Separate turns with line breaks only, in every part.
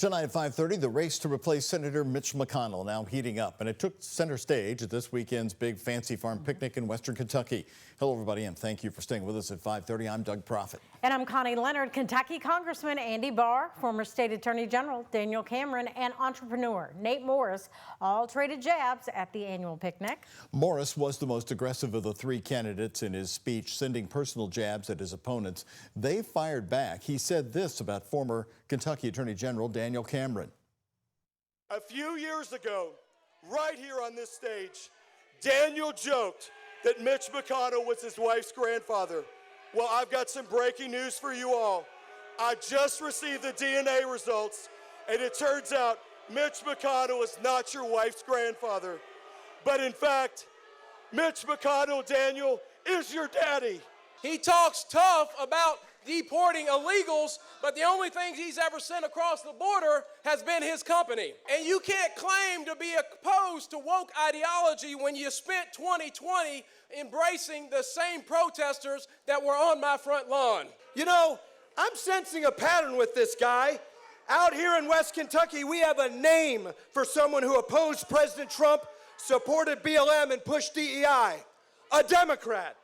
Tonight at 5:30, the race to replace Senator Mitch McConnell now heating up, and it took center stage at this weekend's big Fancy Farm picnic in Western Kentucky. Hello, everybody, and thank you for staying with us at 5:30. I'm Doug Proffitt.
And I'm Connie Leonard. Kentucky Congressman Andy Barr, former State Attorney General Daniel Cameron, and entrepreneur Nate Morris all traded jabs at the annual picnic.
Morris was the most aggressive of the three candidates in his speech, sending personal jabs at his opponents. They fired back. He said this about former Kentucky Attorney General Daniel Cameron.
A few years ago, right here on this stage, Daniel joked that Mitch McConnell was his wife's grandfather. Well, I've got some breaking news for you all. I just received the DNA results, and it turns out Mitch McConnell is not your wife's grandfather. But in fact, Mitch McConnell, Daniel, is your daddy.
He talks tough about deporting illegals, but the only thing he's ever sent across the border has been his company. And you can't claim to be opposed to woke ideology when you spent 2020 embracing the same protesters that were on my front lawn.
You know, I'm sensing a pattern with this guy. Out here in West Kentucky, we have a name for someone who opposed President Trump, supported BLM, and pushed DEI. A Democrat.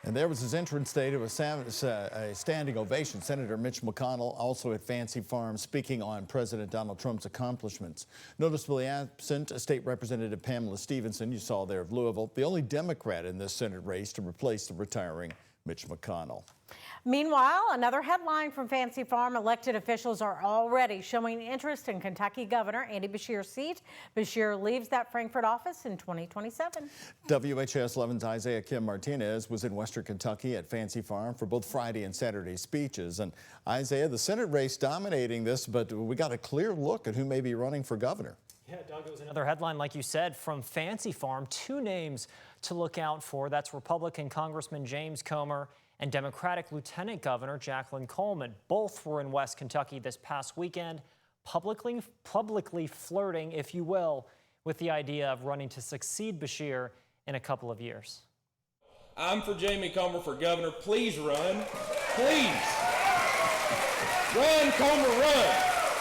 And there was his entrance day to a standing ovation. Senator Mitch McConnell, also at Fancy Farm, speaking on President Donald Trump's accomplishments. Noticeably absent, State Representative Pamela Stevenson, you saw there of Louisville, the only Democrat in this Senate race to replace the retiring Mitch McConnell.
Meanwhile, another headline from Fancy Farm: elected officials are already showing interest in Kentucky Governor Andy Beshear's seat. Beshear leaves that Frankfort office in 2027.
WHS 11's Isaiah Kim Martinez was in Western Kentucky at Fancy Farm for both Friday and Saturday speeches. And Isaiah, the Senate race dominating this, but we got a clear look at who may be running for governor.
Yeah, Doug, it was another headline, like you said, from Fancy Farm. Two names to look out for. That's Republican Congressman James Comer and Democratic Lieutenant Governor Jacqueline Coleman. Both were in West Kentucky this past weekend, publicly flirting, if you will, with the idea of running to succeed Beshear in a couple of years.
I'm for Jamie Comer for governor. Please run. Please. Run, Comer, run.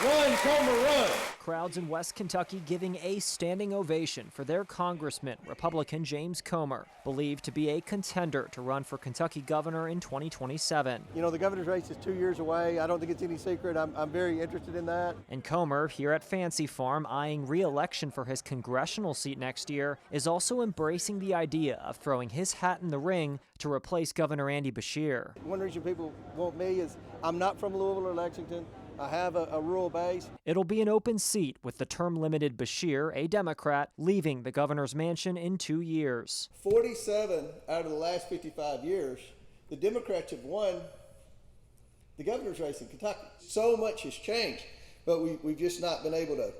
Run, Comer, run.
Crowds in West Kentucky giving a standing ovation for their congressman, Republican James Comer, believed to be a contender to run for Kentucky governor in 2027.
You know, the governor's race is 2 years away. I don't think it's any secret. I'm very interested in that.
And Comer, here at Fancy Farm, eyeing re-election for his congressional seat next year, is also embracing the idea of throwing his hat in the ring to replace Governor Andy Beshear.
One reason people want me is I'm not from Louisville or Lexington. I have a rural base.
It'll be an open seat with the term-limited Beshear, a Democrat, leaving the governor's mansion in 2 years.
47 out of the last 55 years, the Democrats have won the governor's race in Kentucky. So much has changed, but we've just not been able to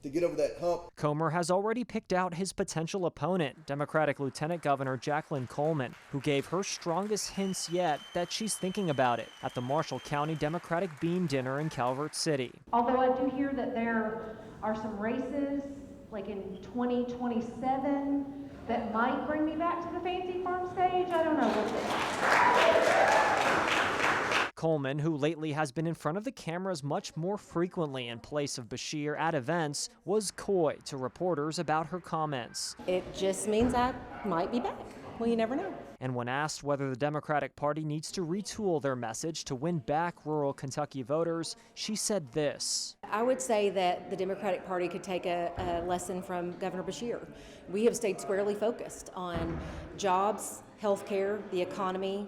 get over that hump.
Comer has already picked out his potential opponent, Democratic Lieutenant Governor Jacqueline Coleman, who gave her strongest hints yet that she's thinking about it at the Marshall County Democratic Bean Dinner in Calvert City.
Although I do hear that there are some races, like in 2027, that might bring me back to the Fancy Farm stage. I don't know.
Coleman, who lately has been in front of the cameras much more frequently in place of Beshear at events, was coy to reporters about her comments.
It just means I might be back. Well, you never know.
And when asked whether the Democratic Party needs to retool their message to win back rural Kentucky voters, she said this.
I would say that the Democratic Party could take a lesson from Governor Beshear. We have stayed squarely focused on jobs, health care, the economy,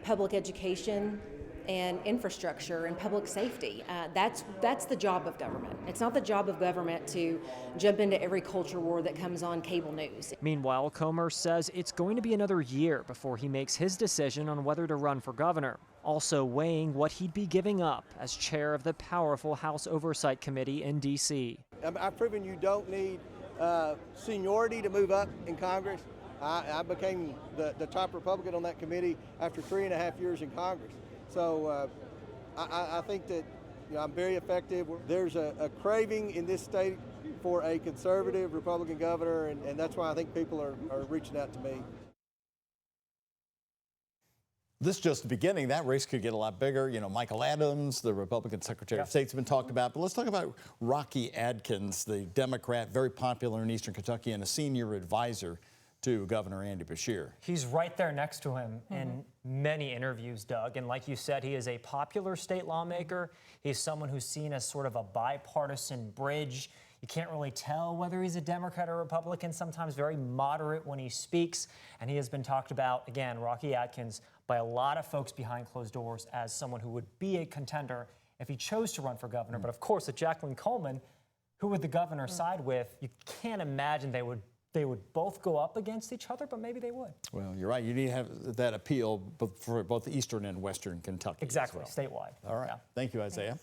public education, and infrastructure and public safety. That's the job of government. It's not the job of government to jump into every culture war that comes on cable news.
Meanwhile, Comer says it's going to be another year before he makes his decision on whether to run for governor, also weighing what he'd be giving up as chair of the powerful House Oversight Committee in D.C.
I've proven you don't need seniority to move up in Congress. I became the top Republican on that committee after 3.5 years in Congress. So I think that I'm very effective. There's a craving in this state for a conservative Republican governor, and that's why I think people are reaching out to me.
This is just the beginning. That race could get a lot bigger. You know, Michael Adams, the Republican Secretary of State's been talked about. But let's talk about Rocky Adkins, the Democrat, very popular in Eastern Kentucky and a senior advisor to Governor Andy Beshear.
He's right there next to him in many interviews, Doug. And like you said, he is a popular state lawmaker. He's someone who's seen as sort of a bipartisan bridge. You can't really tell whether he's a Democrat or Republican, sometimes very moderate when he speaks. And he has been talked about, again, Rocky Adkins, by a lot of folks behind closed doors as someone who would be a contender if he chose to run for governor. But of course, with Jacqueline Coleman, who would the governor side with, you can't imagine they would both go up against each other, but maybe they would.
Well, you're right. You need to have that appeal for both Eastern and Western Kentucky.
Exactly,
as well.
statewide.
All right.
Yeah.
Thank you, Isaiah.